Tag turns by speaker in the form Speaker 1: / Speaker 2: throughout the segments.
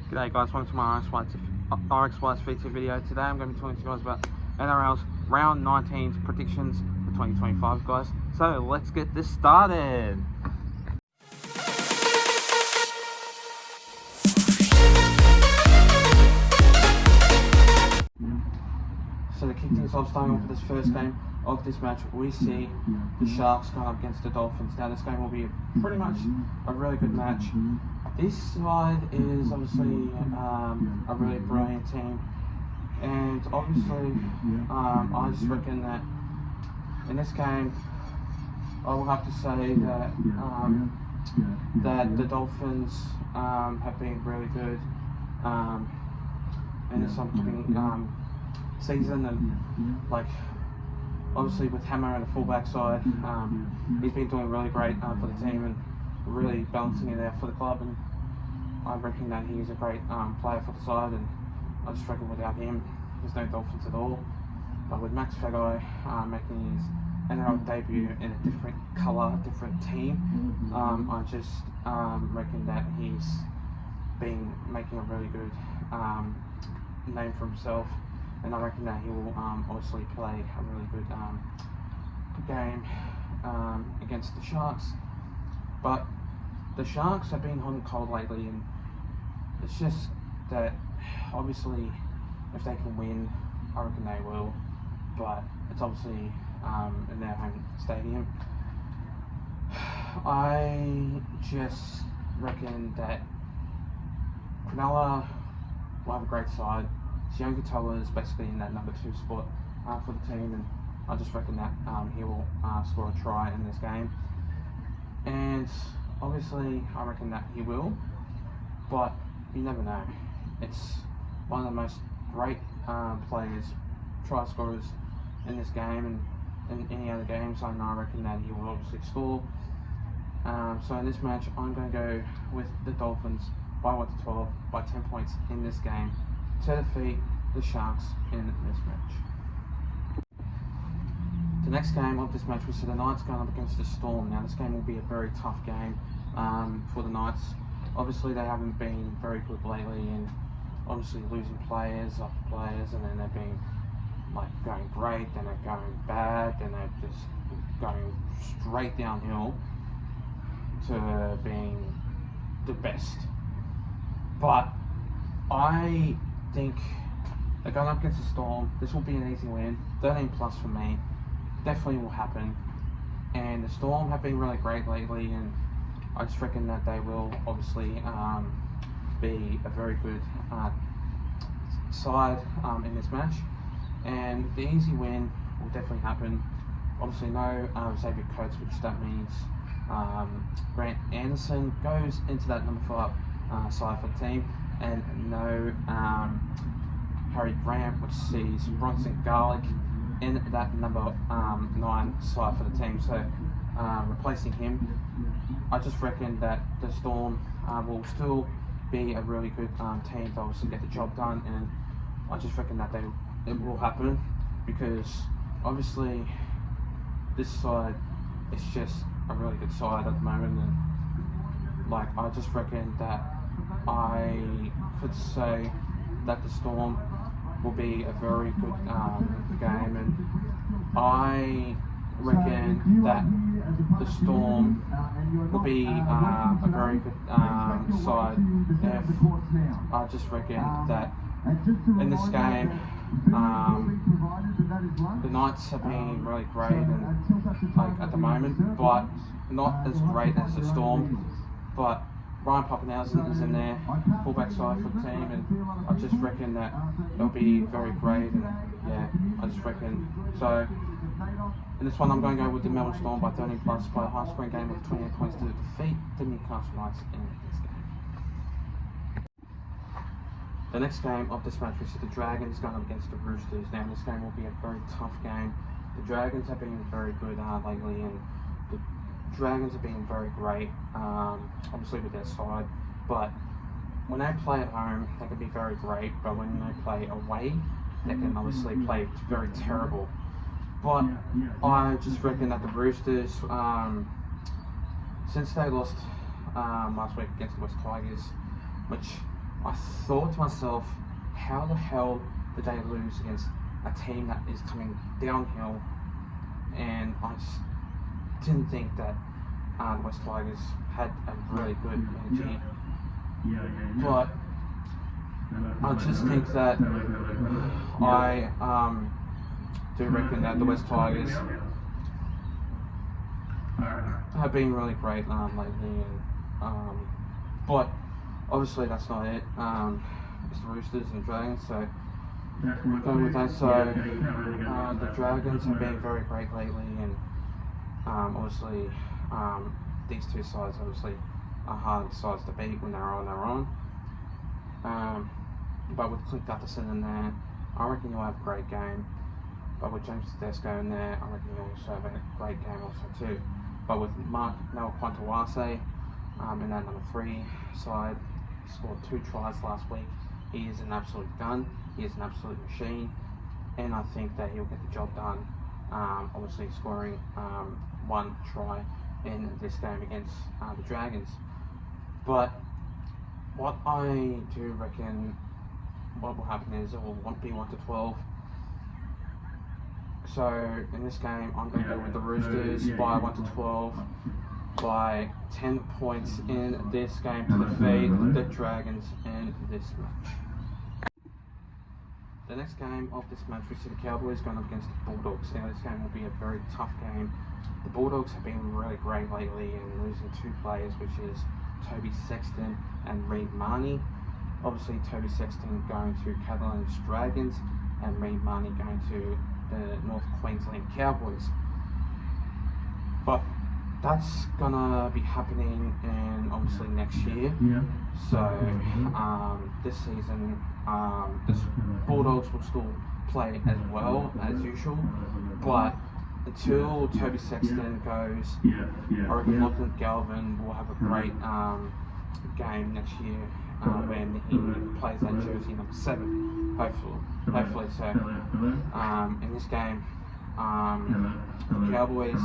Speaker 1: G'day guys, welcome to my RX Flights feature video. Today I'm going to be talking to you guys about NRL's Round 19's predictions for 2025 guys. So let's get this started. So to kick things off, starting off with this first game of this match, we see the Sharks going up against the Dolphins. Now this game will be pretty much a really good match. This side is obviously a really brilliant team, and obviously I just reckon that in this game I will have to say that that the Dolphins have been really good in this upcoming season, and like obviously with Hammer on the fullback side, he's been doing really great for the team and really balancing it out for the club, and I reckon that he is a great player for the side, and I just reckon without him there's no Dolphins at all. But with Max Fagai making his NRL debut in a different colour, different team, I just reckon that he's been making a really good name for himself, and I reckon that he will obviously play a really good game against the Sharks. But the Sharks have been hot and cold lately, and it's just that obviously if they can win, I reckon they will, but it's obviously in their home stadium. I just reckon that Cronulla will have a great side. Sione Katoa is basically in that number 2 spot for the team, and I just reckon that he will score a try in this game. And obviously I reckon that he will, but you never know. It's one of the most great players, try scorers in this game and in any other games. I reckon that he will obviously score. So in this match I'm going to go with the Dolphins by 1-12 by 10 points in this game to defeat the Sharks in this match. The next game of this match, we see the Knights going up against the Storm. Now this game will be a very tough game for the Knights. Obviously they haven't been very good lately, and obviously losing players after players, and then they've been like going great, then they're going bad, then they're just going straight downhill to being the best. But I think they're going up against the Storm. This will be an easy win, 13 plus for me. Definitely will happen, and the Storm have been really great lately, and I just reckon that they will obviously be a very good side in this match, and the easy win will definitely happen. Obviously no Xavier Coates, which that means Grant Anderson goes into that number 5 side for the team, and no Harry Grant, which sees Bronson Garlick in that number 9 side for the team. So replacing him, I just reckon that the Storm will still be a really good team to obviously get the job done, and I just reckon that it will happen, because obviously this side is just a really good side at the moment, and like I just reckon that I could say that the Storm will be a very good game, and I reckon that the Storm will be a very good side. If I just reckon that in this game the Knights have been really great, and like at the moment, but not as great as the Storm. But Ryan Papenhuyzen is in there, fullback side for the team, and I just reckon that they'll be very great, and yeah, I just reckon so. In this one I'm going to go with the Melbourne Storm by 13 plus by a high scoring game of 28 points to defeat the Newcastle Knights in this game. The next game of this match, we see the Dragons going up against the Roosters. Now this game will be a very tough game. The Dragons have been very good lately, and the Dragons have been very great, obviously with their side, but when they play at home they can be very great, but when they play away they can obviously play very terrible. But I just reckon that the Roosters, since they lost last week against the West Tigers, which I thought to myself, how the hell did they lose against a team that is coming downhill? And I just didn't think that the West Tigers had a really good energy. But I just think that I do reckon that the West Tigers have been really great lately, and but obviously that's not it. It's the Roosters and Dragons, so going with that. So the Dragons have been very great lately, and obviously these two sides obviously are hard sides to beat when they're on. But with Clint Gutherson in there, I reckon you'll have a great game. But with James Tedesco in there, I reckon you'll also have a great game also too. But with Mark Noah-Quantawase in that number 3 side, he scored 2 tries last week. He is an absolute gun. He is an absolute machine, and I think that he'll get the job done. Obviously scoring 1 try in this game against the Dragons. But what I do reckon what will happen is it will be 1-12. So in this game, I'm going to go with the Roosters by 1-12 by 10 points in this game to defeat the Dragons in this match. The next game of this match, we see the Cowboys going up against the Bulldogs. Now this game will be a very tough game. The Bulldogs have been really great lately and losing 2 players, which is Toby Sexton and Reid Marnie. Obviously Toby Sexton going to Catalan's Dragons and Reid Marnie going to the North Queensland Cowboys. But that's gonna be happening in obviously next year. So this season the Bulldogs will still play as well as usual, but until Toby Sexton goes, I reckon Lachlan Galvin will have a great game next year when he plays that jersey number 7. Hopefully so. In this game, the Cowboys,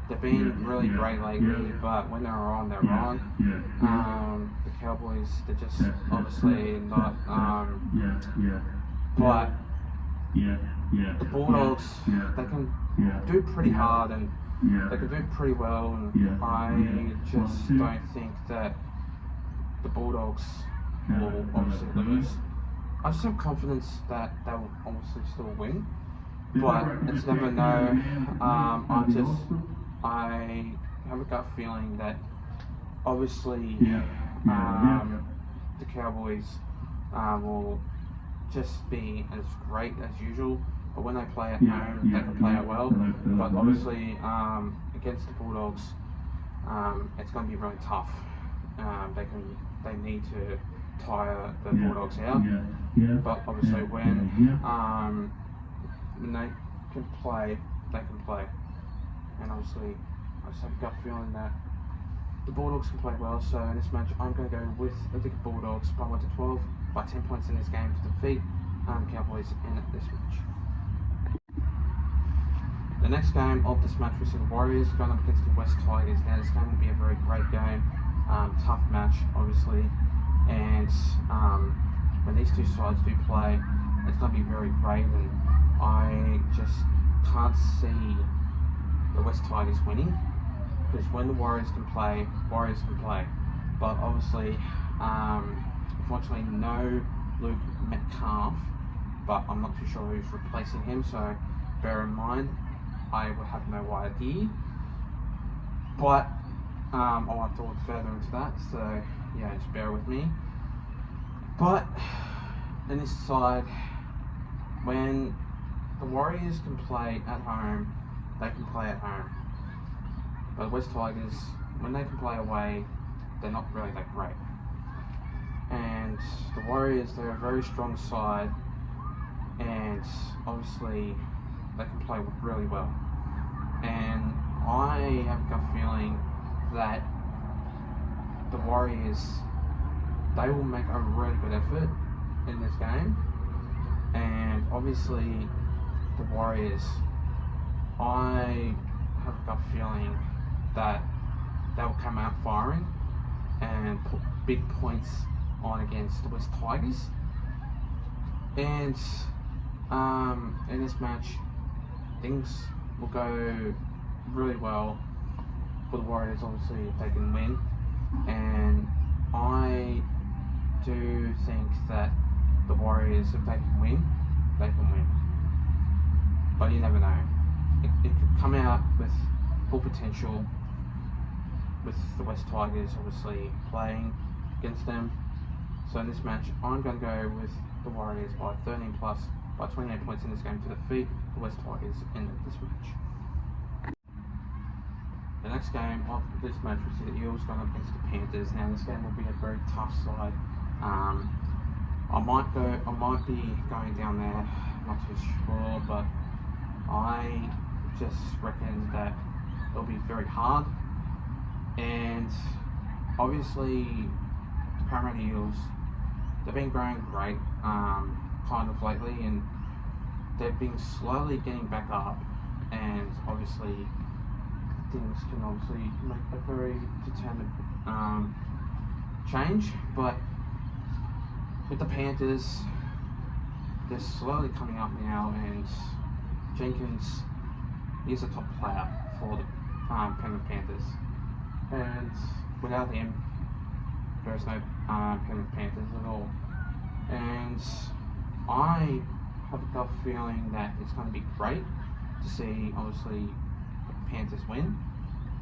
Speaker 1: they've been really great lately, but when they're on, they're on. The Cowboys, they're just obviously not. But the Bulldogs, they can do pretty hard and they can do pretty well, and I just don't think that the Bulldogs will obviously lose. I just have confidence that they will obviously still win, but it's never know. I have a gut feeling that obviously the Cowboys will just be as great as usual, but when they play at home, they can play it well. But obviously against the Bulldogs, it's going to be really tough. They need to tire the Bulldogs out. But obviously when they can play, they can play. And obviously I just have a gut feeling that the Bulldogs can play well. So in this match, I'm going to go with the Bulldogs by 1-12 by 10 points in this game to defeat the Cowboys in this match. The next game of this match, we see the Warriors going up against the West Tigers. Now this game will be a very great game, tough match obviously, and when these two sides do play, it's going to be very great, and I just can't see the West Tigers winning, because when the Warriors can play, but obviously unfortunately no Luke Metcalf, but I'm not too sure who's replacing him, so bear in mind I will have no idea, but I'll have to look further into that, so yeah, just bear with me. But in this side, when the Warriors can play at home, they can play at home. But the West Tigers, when they can play away, they're not really that great. And the Warriors, they're a very strong side, and obviously they can play really well. And I have a gut feeling that the Warriors, they will make a really good effort in this game. And obviously the Warriors, I have a gut feeling that they'll come out firing and put big points on against the West Tigers. And in this match, things will go really well for the Warriors, obviously, if they can win. And I do think that the Warriors, if they can win, they can win. But you never know. It could come out with full potential, with the West Tigers obviously playing against them. So in this match, I'm going to go with the Warriors by 13 plus, by 28 points in this game to defeat the West Tigers in this match. The next game of this match, we see the Eels going up against the Panthers. Now this game will be a very tough side. I might be going down there, not too sure, but I just reckon that it'll be very hard. And obviously, the Parramatta Eels, they've been growing great, kind of lately, and they've been slowly getting back up. And obviously, things can obviously make a very determined change. But with the Panthers, they're slowly coming up now, and Jenkins is a top player for the Penrith Panthers. And without him, there's no Penrith Panthers at all. And I have a gut feeling that it's going to be great to see, obviously, the Panthers win,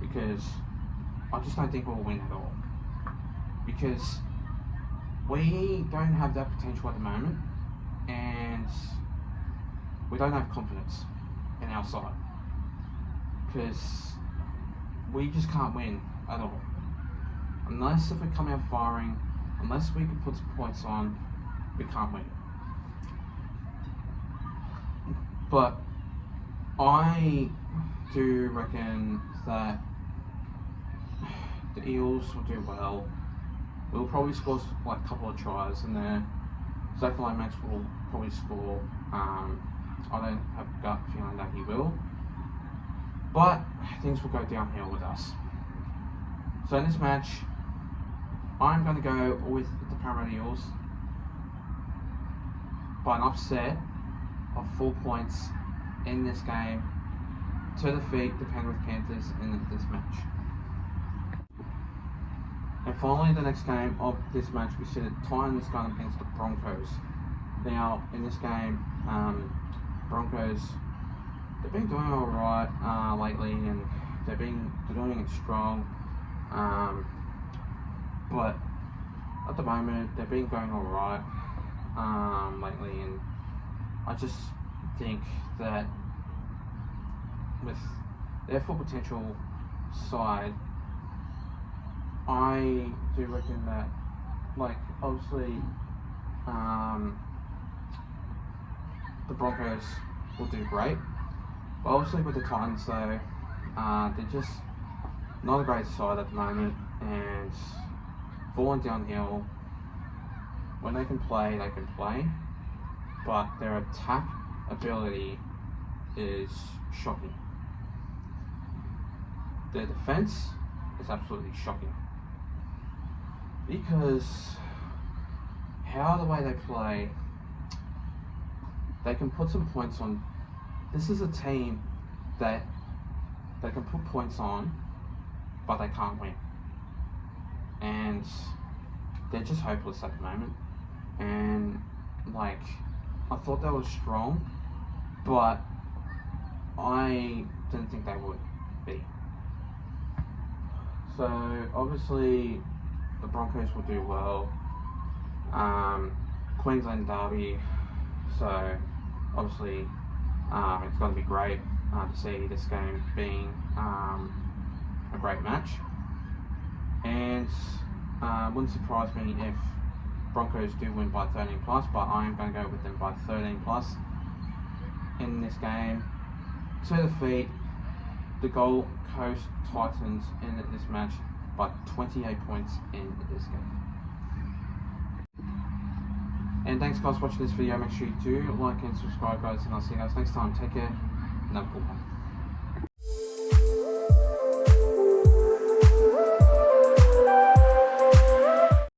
Speaker 1: because I just don't think we'll win at all. Because we don't have that potential at the moment, and we don't have confidence in our side, because we just can't win at all. Unless if we come out firing, unless we can put some points on, we can't win. But I do reckon that the Eels will do well. We'll probably score like a couple of tries in there. Zach Lomax will probably score. I don't have a gut feeling that he will. But things will go downhill with us. So in this match, I'm going to go with the Parramatta Eels by an upset of 4 points in this game to defeat the Penrith Panthers in this match. And finally, the next game of this match, we see the Titans going against the Broncos. Now, in this game, Broncos, they've been doing all right lately, and they're doing it strong. But at the moment, they've been going all right lately, and I just think that with their full potential side, I do reckon that, like, obviously, the Broncos will do great. But obviously with the Titans, though, they're just not a great side at the moment, and falling downhill. When they can play, but their attack ability is shocking. Their defense is absolutely shocking, because how the way they play, they can put some points on. This is a team that they can put points on, but they can't win. And they're just hopeless at the moment. And, like, I thought they were strong, but I didn't think they would be. So, obviously, the Broncos will do well. Queensland Derby, so obviously it's going to be great to see this game being a great match. And wouldn't surprise me if Broncos do win by 13 plus, but I am going to go with them by 13 plus in this game to defeat the Gold Coast Titans in this match by 28 points in this game. And thanks guys for watching this video. Make sure you do like and subscribe, guys, and I'll see you guys next time. Take care and have a good one.